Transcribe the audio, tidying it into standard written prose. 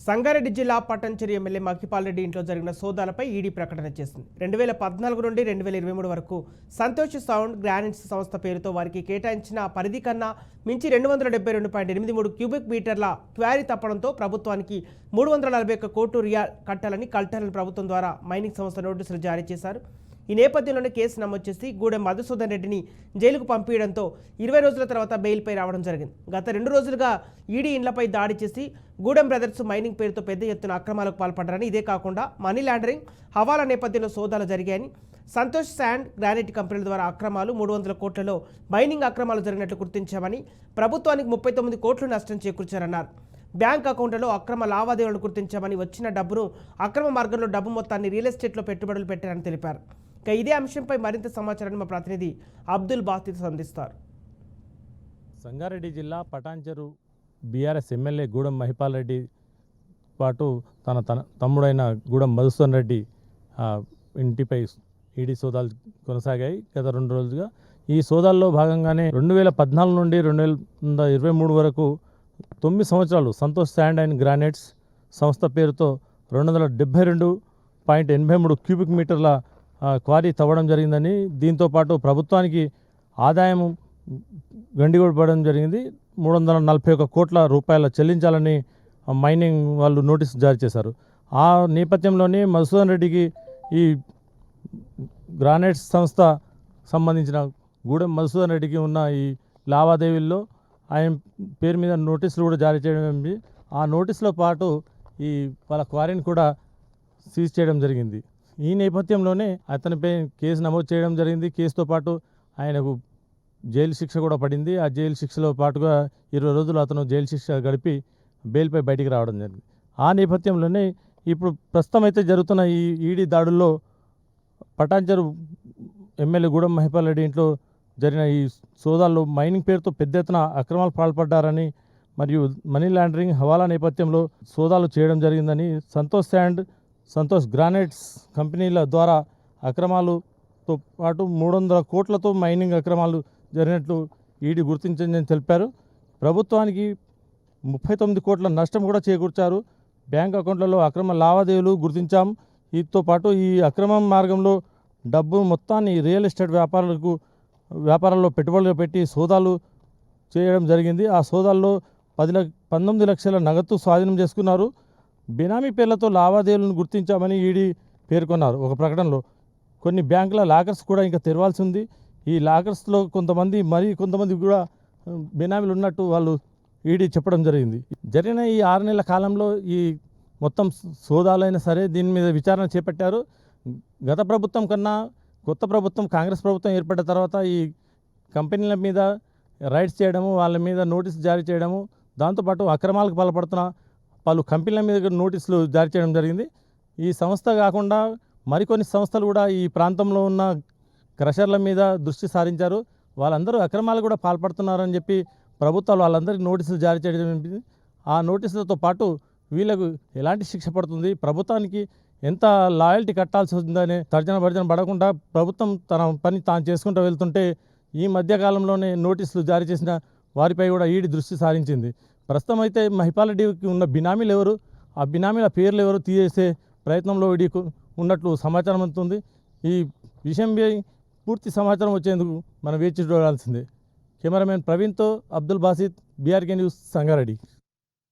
సంగారెడ్డి జిల్లా పట్టంచెరు ఎమ్మెల్యే మక్కిపాల్ రెడ్డి ఇంట్లో జరిగిన సోదాలపై ఈడీ ప్రకటన చేసింది. 2014 నుండి 2023 వరకు సంతోష్ సౌండ్ గ్రానైట్స్ సంస్థ పేరుతో వారికి కేటాయించిన పరిధి కన్నా మించి 272.83 క్యూబిక్ మీటర్ల క్వారీ తప్పడంతో ప్రభుత్వానికి 341 కోట్లు రియాల్ కట్టాలని కలెక్టర్లను ప్రభుత్వం ద్వారా మైనింగ్ సంస్థ నోటీసులు జారీ చేశారు. ఈ నేపథ్యంలోనే కేసు నమోదు చేసి గూడెం మధుసూదన్ రెడ్డిని జైలుకు పంపించడంతో 20 రోజుల తర్వాత బెయిల్పై రావడం జరిగింది. గత 2 రోజులుగా ఈడీ ఇండ్లపై దాడి చేసి గూడెం బ్రదర్స్ మైనింగ్ పేరుతో పెద్ద ఎత్తున అక్రమాలకు పాల్పడ్డారని, ఇదే కాకుండా మనీ లాండరింగ్, హవాలా నేపథ్యంలో సోదాలు జరిగాయని, సంతోష్ శాండ్ గ్రానైట్ కంపెనీల ద్వారా అక్రమాలు 300 కోట్లలో మైనింగ్ అక్రమాలు జరిగినట్లు గుర్తించామని, ప్రభుత్వానికి 39 కోట్లు నష్టం చేకూర్చారన్నారు. బ్యాంక్ అకౌంట్లలో అక్రమ లావాదేవీలను గుర్తించామని, వచ్చిన డబ్బును అక్రమ మార్గంలో డబ్బు మొత్తాన్ని రియల్ ఎస్టేట్లో పెట్టుబడులు పెట్టారని తెలిపారు. ఇక ఇదే అంశంపై మరింత సమాచారాన్ని మా ప్రతినిధి అబ్దుల్ బాసిత్ అందిస్తారు. సంగారెడ్డి జిల్లా పటాన్చెరు బీఆర్ఎస్ ఎమ్మెల్యే గూడెం మహిపాల్ రెడ్డి పాటు తన తమ్ముడైన గూడెం మధుసూదన్ రెడ్డి ఇంటిపై ఈడీ సోదాలు కొనసాగాయి గత 2 రోజులుగా. ఈ సోదాల్లో భాగంగానే 2014 నుండి 2023 వరకు 9 సంవత్సరాలు సంతోష్ శాండ్ అండ్ గ్రానైట్స్ సంస్థ పేరుతో 272.83 క్యూబిక్ మీటర్ల క్వారీ తవ్వడం జరిగిందని, దీంతోపాటు ప్రభుత్వానికి ఆదాయం గండిగొడపడం జరిగింది. 341 కోట్ల రూపాయల చెల్లించాలని మైనింగ్ వాళ్ళు నోటీసు జారీ చేశారు. ఆ నేపథ్యంలోనే మధుసూదన్ రెడ్డికి ఈ గ్రానైట్స్ సంస్థ సంబంధించిన గూడెం మధుసూదన్ రెడ్డికి ఉన్న ఈ లావాదేవీల్లో ఆయన పేరు మీద నోటీసులు కూడా జారీ చేయడం, ఆ నోటీసులో పాటు ఈ వాళ్ళ క్వారీని కూడా సీజ్ చేయడం జరిగింది. ఈ నేపథ్యంలోనే అతనిపై కేసు నమోదు చేయడం జరిగింది. కేసుతో పాటు ఆయనకు జైలు శిక్ష కూడా పడింది. ఆ జైలు శిక్షలో పాటుగా 20 రోజులు అతను జైలు శిక్ష గడిపి బెయిల్పై బయటికి రావడం జరిగింది. ఆ నేపథ్యంలోనే ఇప్పుడు ప్రస్తుతం అయితే జరుగుతున్న ఈ ఈడీ దాడుల్లో పటాన్చెరు ఎమ్మెల్యే గూడెం మహిపాల్ రెడ్డి ఇంట్లో జరిగిన ఈ సోదాల్లో మైనింగ్ పేరుతో పెద్ద ఎత్తున అక్రమాలు పాల్పడ్డారని, మరియు మనీ లాండరింగ్, హవాలా నేపథ్యంలో సోదాలు చేయడం జరిగిందని, సంతోష్ శాండ్, సంతోష్ గ్రానైట్స్ కంపెనీల ద్వారా అక్రమాలతో పాటు 300 కోట్లతో మైనింగ్ అక్రమాలు జరిగినట్లు ఈడీ గుర్తించిందని తెలిపారు. ప్రభుత్వానికి 39 కోట్ల నష్టం కూడా చేకూర్చారు. బ్యాంక్ అకౌంట్లలో అక్రమ లావాదేవీలు గుర్తించాం. వీటితో పాటు ఈ అక్రమ మార్గంలో డబ్బు మొత్తాన్ని రియల్ ఎస్టేట్ వ్యాపారాల్లో పెట్టుబడులు పెట్టి సోదాలు చేయడం జరిగింది. ఆ సోదాల్లో 19 లక్షల నగదు స్వాధీనం చేసుకున్నారు. బినామీ పేర్లతో లావాదేవీలను గుర్తించామని ఈడీ పేర్కొన్నారు ఒక ప్రకటనలో. కొన్ని బ్యాంకుల లాకర్స్ కూడా ఇంకా తెరవాల్సి ఉంది. ఈ లాకర్స్లో కొంతమంది కూడా బినామీలు ఉన్నట్టు వాళ్ళు ఈడీ చెప్పడం జరిగింది. జరిగిన ఈ 6 నెలల కాలంలో ఈ మొత్తం సోదాలైనా సరే దీని మీద విచారణ చేపట్టారు. గత ప్రభుత్వం కన్నా కొత్త ప్రభుత్వం, కాంగ్రెస్ ప్రభుత్వం ఏర్పడిన తర్వాత ఈ కంపెనీల మీద రైడ్స్ చేయడము, వాళ్ళ మీద నోటీసు జారీ చేయడము, దాంతోపాటు అక్రమాలకు పాల్పడుతున్న పలు కంపెనీల మీద నోటీసులు జారీ చేయడం జరిగింది. ఈ సంస్థ కాకుండా మరికొన్ని సంస్థలు కూడా ఈ ప్రాంతంలో ఉన్న క్రషర్ల మీద దృష్టి సారించారు. వాళ్ళందరూ అక్రమాలు కూడా పాల్పడుతున్నారని చెప్పి ప్రభుత్వాలు వాళ్ళందరికీ నోటీసులు జారీ చేయడం జరిగింది. ఆ నోటీసులతో పాటు వీళ్ళకు ఎలాంటి శిక్ష పడుతుంది, ప్రభుత్వానికి ఎంత లాయల్టీ కట్టాల్సి వస్తుందనే తర్జన పడకుండా ప్రభుత్వం తన పని తాను చేసుకుంటూ వెళ్తుంటే ఈ మధ్యకాలంలోనే నోటీసులు జారీ చేసిన వారిపై కూడా ఈడీ దృష్టి సారించింది. ప్రస్తుతం అయితే మహిపాల్ రెడ్డికి ఉన్న బినామీలు ఎవరు, ఆ బినామీల పేర్లు ఎవరు తీసేసే ప్రయత్నంలో ఈడీ ఉన్నట్లు సమాచారం అందుతుంది. ఈ విషయంపై పూర్తి సమాచారం వచ్చేందుకు మనం వేచి చూడాల్సిందే. కెమెరామెన్ ప్రవీణ్తో అబ్దుల్ బాసిత్, బీఆర్కే న్యూస్, సంగారెడ్డి.